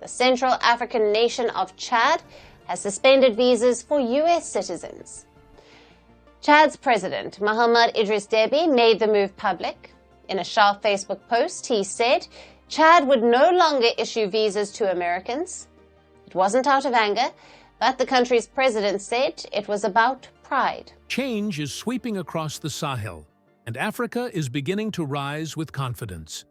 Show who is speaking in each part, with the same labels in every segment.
Speaker 1: The Central African nation of Chad has suspended visas for U.S. citizens. Chad's president, Mohamed Idris Deby, made the move public. In a sharp Facebook post, he said Chad would no longer issue visas to Americans. It wasn't out of anger, but the country's president said it was about pride.
Speaker 2: Change is sweeping across the Sahel, and Africa is beginning to rise with confidence.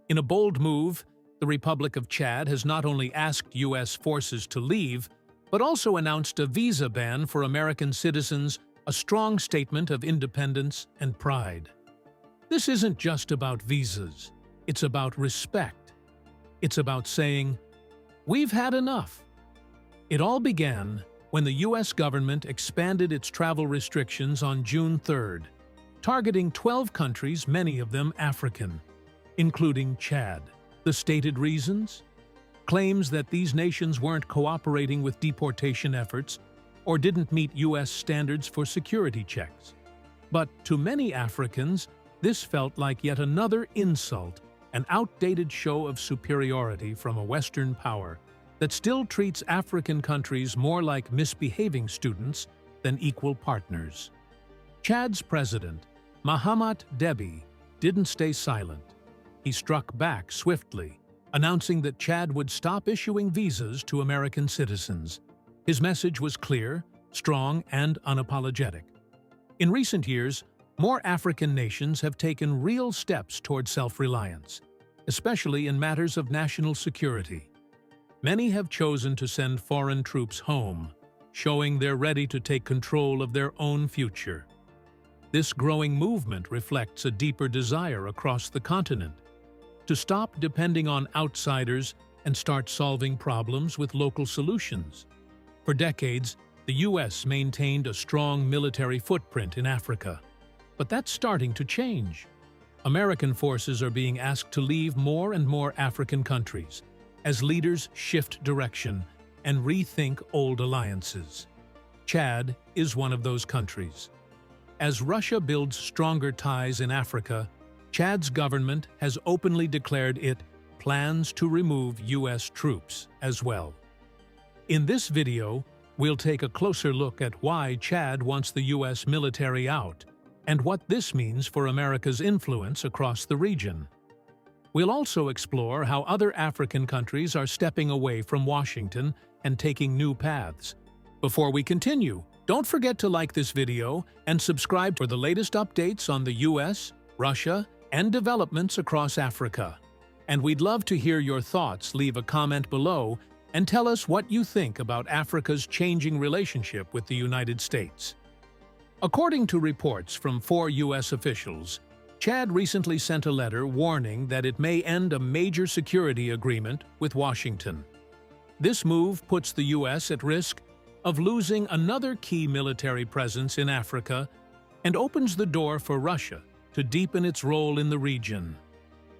Speaker 2: In a bold move, the Republic of Chad has not only asked U.S. forces to leave, but also announced a visa ban for American citizens, a strong statement of independence and pride. This isn't just about visas. It's about respect. It's about saying, "We've had enough." It all began when the U.S. government expanded its travel restrictions on June 3rd, targeting 12 countries, many of them African, including Chad. The stated reasons? Claims that these nations weren't cooperating with deportation efforts or didn't meet U.S. standards for security checks. But to many Africans, this felt like yet another insult, an outdated show of superiority from a Western power that still treats African countries more like misbehaving students than equal partners. Chad's president, Mohamed Deby, didn't stay silent. He struck back swiftly, announcing that Chad would stop issuing visas to American citizens. His message was clear, strong, and unapologetic. In recent years, more African nations have taken real steps toward self-reliance, especially in matters of national security. Many have chosen to send foreign troops home, showing they're ready to take control of their own future. This growing movement reflects a deeper desire across the continent to stop depending on outsiders and start solving problems with local solutions. For decades, the U.S. maintained a strong military footprint in Africa, but that's starting to change. American forces are being asked to leave more and more African countries as leaders shift direction and rethink old alliances. Chad is one of those countries. As Russia builds stronger ties in Africa, Chad's government has openly declared it plans to remove U.S. troops as well. In this video, we'll take a closer look at why Chad wants the U.S. military out and what this means for America's influence across the region. We'll also explore how other African countries are stepping away from Washington and taking new paths. Before we continue, don't forget to like this video and subscribe for the latest updates on the U.S., Russia, and developments across Africa. And we'd love to hear your thoughts. Leave a comment below and tell us what you think about Africa's changing relationship with the United States. According to reports from 4 U.S. officials, Chad recently sent a letter warning that it may end a major security agreement with Washington. This move puts the U.S. at risk of losing another key military presence in Africa and opens the door for Russia to deepen its role in the region.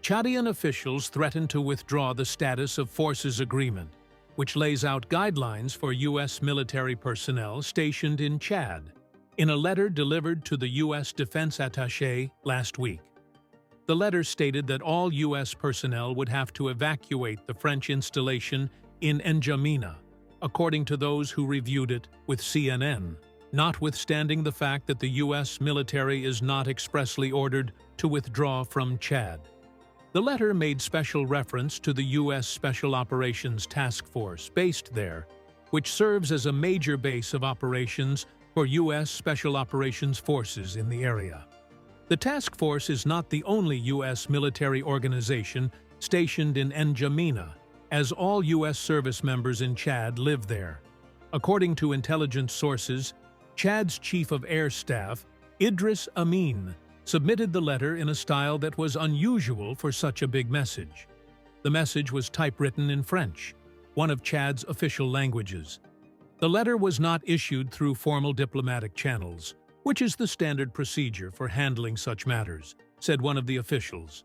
Speaker 2: Chadian officials threatened to withdraw the status of forces agreement, which lays out guidelines for U.S. military personnel stationed in Chad, in a letter delivered to the U.S. Defense Attaché last week. The letter stated that all U.S. personnel would have to evacuate the French installation in N'Djamena, according to those who reviewed it with CNN, notwithstanding the fact that the U.S. military is not expressly ordered to withdraw from Chad. The letter made special reference to the U.S. Special Operations Task Force based there, which serves as a major base of operations for U.S. Special Operations forces in the area. The task force is not the only U.S. military organization stationed in N'Djamena, as all U.S. service members in Chad live there. According to intelligence sources, Chad's Chief of Air Staff, Idris Amin, submitted the letter in a style that was unusual for such a big message. The message was typewritten in French, one of Chad's official languages. The letter was not issued through formal diplomatic channels, which is the standard procedure for handling such matters, said one of the officials.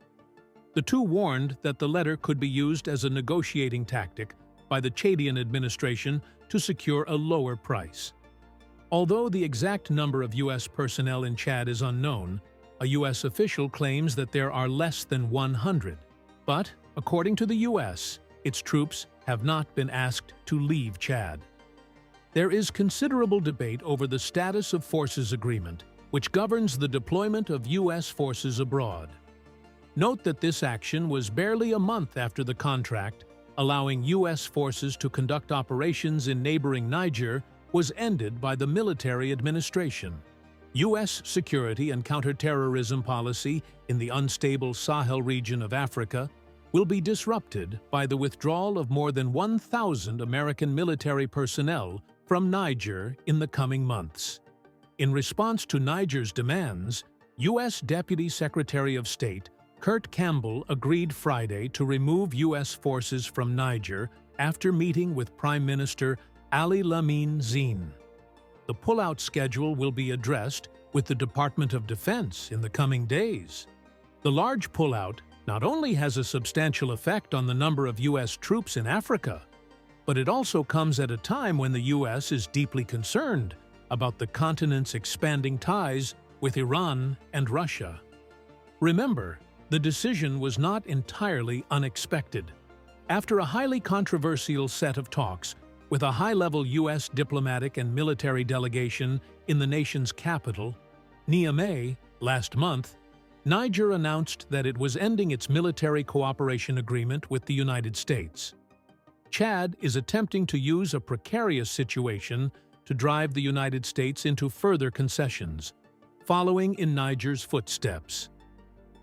Speaker 2: The two warned that the letter could be used as a negotiating tactic by the Chadian administration to secure a lower price. Although the exact number of U.S. personnel in Chad is unknown, a U.S. official claims that there are less than 100. But, according to the U.S., its troops have not been asked to leave Chad. There is considerable debate over the status of forces agreement, which governs the deployment of U.S. forces abroad. Note that this action was barely a month after the contract, allowing U.S. forces to conduct operations in neighboring Niger, was ended by the military administration. U.S. security and counterterrorism policy in the unstable Sahel region of Africa will be disrupted by the withdrawal of more than 1,000 American military personnel from Niger in the coming months. In response to Niger's demands, U.S. Deputy Secretary of State Kurt Campbell agreed Friday to remove U.S. forces from Niger after meeting with Prime Minister Ali Lamin Zine. The pullout schedule will be addressed with the Department of Defense in the coming days. The large pullout not only has a substantial effect on the number of U.S. troops in Africa, but it also comes at a time when the U.S. is deeply concerned about the continent's expanding ties with Iran and Russia. Remember, the decision was not entirely unexpected. After a highly controversial set of talks with a high-level U.S. diplomatic and military delegation in the nation's capital, Niamey, last month, Niger announced that it was ending its military cooperation agreement with the United States. Chad is attempting to use a precarious situation to drive the United States into further concessions, following in Niger's footsteps.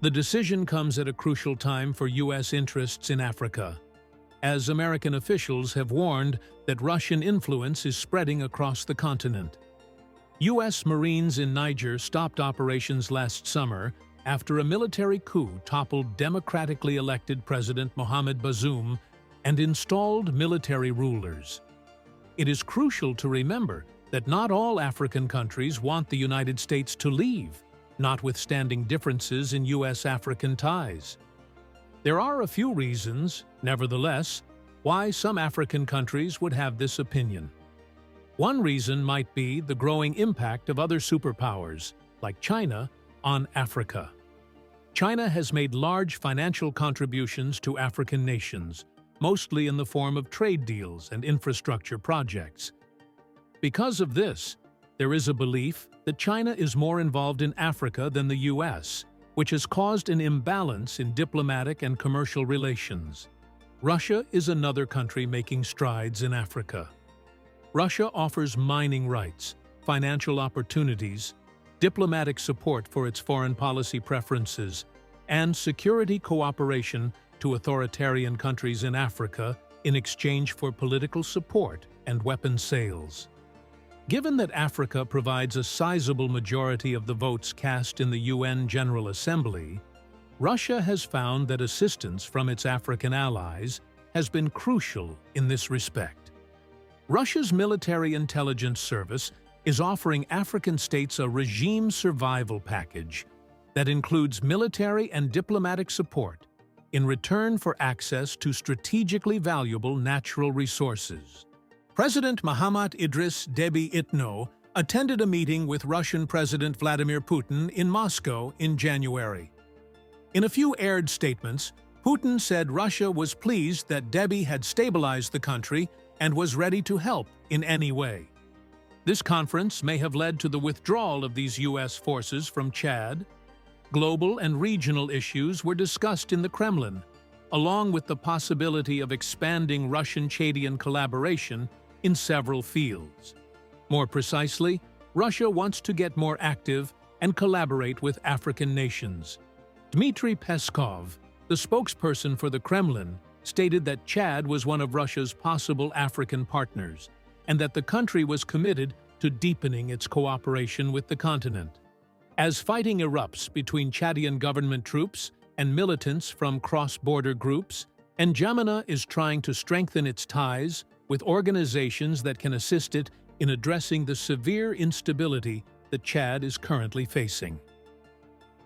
Speaker 2: The decision comes at a crucial time for U.S. interests in Africa, as American officials have warned that Russian influence is spreading across the continent. U.S. Marines in Niger stopped operations last summer after a military coup toppled democratically elected President Mohamed Bazoum and installed military rulers. It is crucial to remember that not all African countries want the United States to leave, notwithstanding differences in U.S.-African ties. There are a few reasons, nevertheless, why some African countries would have this opinion. One reason might be the growing impact of other superpowers, like China, on Africa. China has made large financial contributions to African nations, mostly in the form of trade deals and infrastructure projects. Because of this, there is a belief that China is more involved in Africa than the U.S., which has caused an imbalance in diplomatic and commercial relations. Russia is another country making strides in Africa. Russia offers mining rights, financial opportunities, diplomatic support for its foreign policy preferences, and security cooperation to authoritarian countries in Africa in exchange for political support and weapons sales. Given that Africa provides a sizable majority of the votes cast in the UN General Assembly, Russia has found that assistance from its African allies has been crucial in this respect. Russia's military intelligence service is offering African states a regime survival package that includes military and diplomatic support in return for access to strategically valuable natural resources. President Mahamat Idris Deby Itno attended a meeting with Russian President Vladimir Putin in Moscow in January. In a few aired statements, Putin said Russia was pleased that Deby had stabilized the country and was ready to help in any way. This conference may have led to the withdrawal of these U.S. forces from Chad. Global and regional issues were discussed in the Kremlin, along with the possibility of expanding Russian-Chadian collaboration in several fields. More precisely, Russia wants to get more active and collaborate with African nations. Dmitry Peskov, the spokesperson for the Kremlin, stated that Chad was one of Russia's possible African partners, and that the country was committed to deepening its cooperation with the continent. As fighting erupts between Chadian government troops and militants from cross-border groups, N'Djamena is trying to strengthen its ties with organizations that can assist it in addressing the severe instability that Chad is currently facing.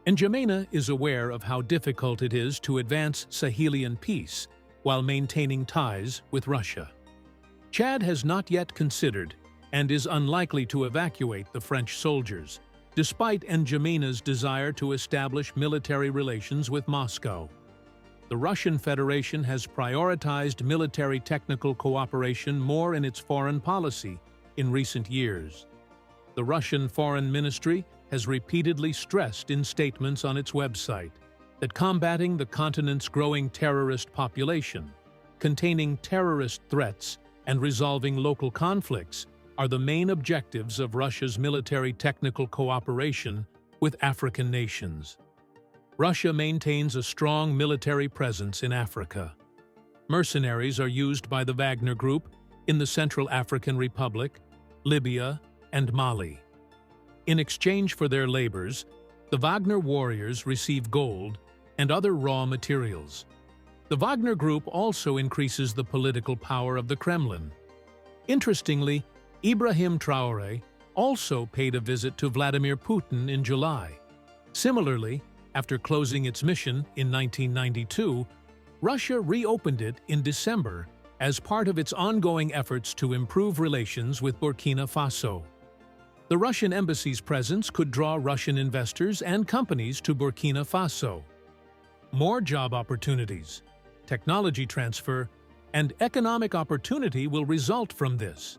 Speaker 2: N'Djamena is aware of how difficult it is to advance Sahelian peace while maintaining ties with Russia. Chad has not yet considered and is unlikely to evacuate the French soldiers, despite N'Djamena's desire to establish military relations with Moscow. the Russian Federation has prioritized military technical cooperation more in its foreign policy in recent years. The Russian Foreign Ministry has repeatedly stressed in statements on its website that combating the continent's growing terrorist population, containing terrorist threats, and resolving local conflicts are the main objectives of Russia's military technical cooperation with African nations. Russia maintains a strong military presence in Africa. Mercenaries are used by the Wagner Group in the Central African Republic, Libya, and Mali. In exchange for their labors, the Wagner warriors receive gold and other raw materials. The Wagner Group also increases the political power of the Kremlin. Interestingly, Ibrahim Traoré also paid a visit to Vladimir Putin in July. Similarly, after closing its mission in 1992, Russia reopened it in December as part of its ongoing efforts to improve relations with Burkina Faso. The Russian embassy's presence could draw Russian investors and companies to Burkina Faso. More job opportunities, technology transfer, and economic opportunity will result from this.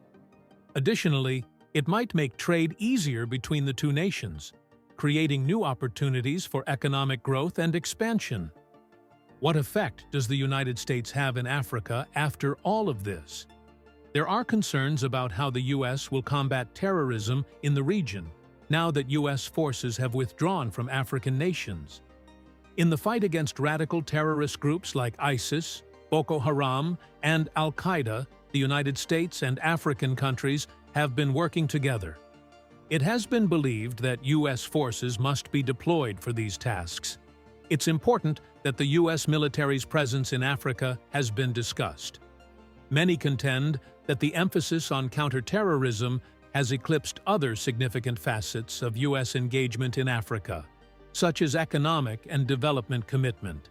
Speaker 2: Additionally, it might make trade easier between the two nations, creating new opportunities for economic growth and expansion. What effect does the United States have in Africa after all of this? There are concerns about how the U.S. will combat terrorism in the region now that U.S. forces have withdrawn from African nations. In the fight against radical terrorist groups like ISIS, Boko Haram, and Al-Qaeda, the United States and African countries have been working together. It has been believed that U.S. forces must be deployed for these tasks. It's important that the U.S. military's presence in Africa has been discussed. Many contend that the emphasis on counterterrorism has eclipsed other significant facets of U.S. engagement in Africa, such as economic and development commitment.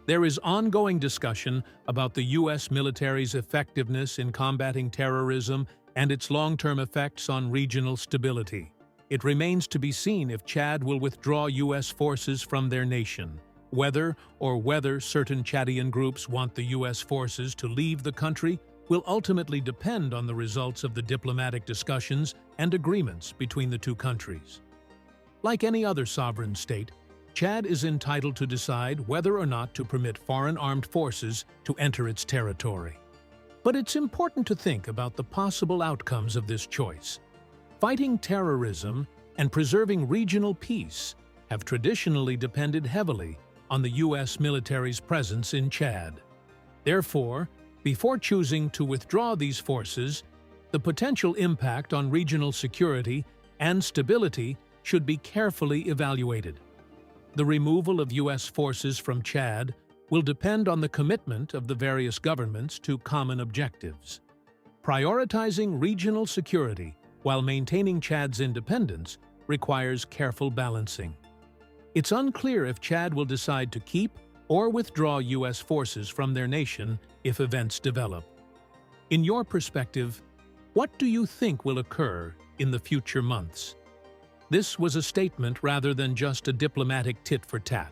Speaker 2: There is ongoing discussion about the U.S. military's effectiveness in combating terrorism and its long-term effects on regional stability. It remains to be seen if Chad will withdraw U.S. forces from their nation, whether certain Chadian groups want the U.S. forces to leave the country will ultimately depend on the results of the diplomatic discussions and agreements between the two countries. Like any other sovereign state, Chad is entitled to decide whether or not to permit foreign armed forces to enter its territory. But it's important to think about the possible outcomes of this choice. Fighting terrorism and preserving regional peace have traditionally depended heavily on the U.S. military's presence in Chad. Therefore, before choosing to withdraw these forces, the potential impact on regional security and stability should be carefully evaluated. The removal of U.S. forces from Chad will depend on the commitment of the various governments to common objectives. Prioritizing regional security while maintaining Chad's independence requires careful balancing. It's unclear if Chad will decide to keep or withdraw U.S. forces from their nation if events develop. In your perspective, what do you think will occur in the future months? This was a statement rather than just a diplomatic tit-for-tat.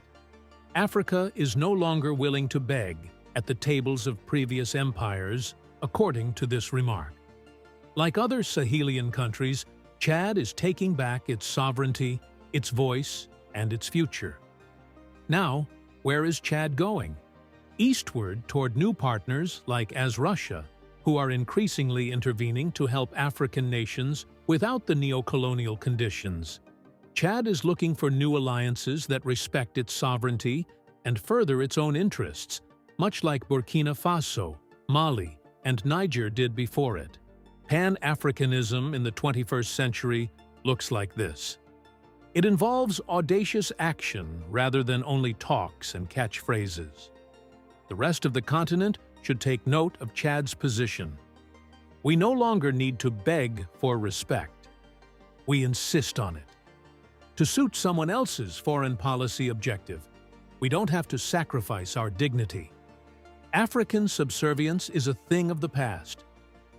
Speaker 2: Africa is no longer willing to beg at the tables of previous empires, according to this remark. Like other Sahelian countries, Chad is taking back its sovereignty, its voice, and its future. Now, where is Chad going? Eastward toward new partners like Russia, who are increasingly intervening to help African nations without the neo-colonial conditions. Chad is looking for new alliances that respect its sovereignty and further its own interests, much like Burkina Faso, Mali, and Niger did before it. Pan-Africanism in the 21st century looks like this. It involves audacious action rather than only talks and catchphrases. The rest of the continent should take note of Chad's position. We no longer need to beg for respect. We insist on it. To suit someone else's foreign policy objective, we don't have to sacrifice our dignity. African subservience is a thing of the past.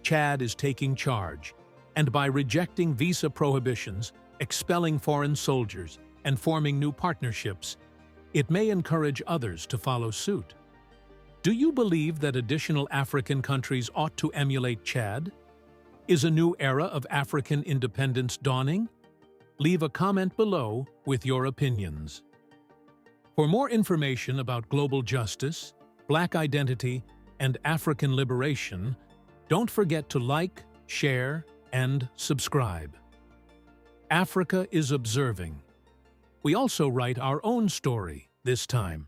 Speaker 2: Chad is taking charge, and by rejecting visa prohibitions, expelling foreign soldiers, and forming new partnerships, It may encourage others to follow suit. Do you believe that additional African countries ought to emulate Chad? Is a new era of African independence dawning? Leave a comment below with your opinions. For more information about global justice, Black identity, and African liberation, don't forget to like, share, and subscribe. Africa is observing. We also write our own story this time.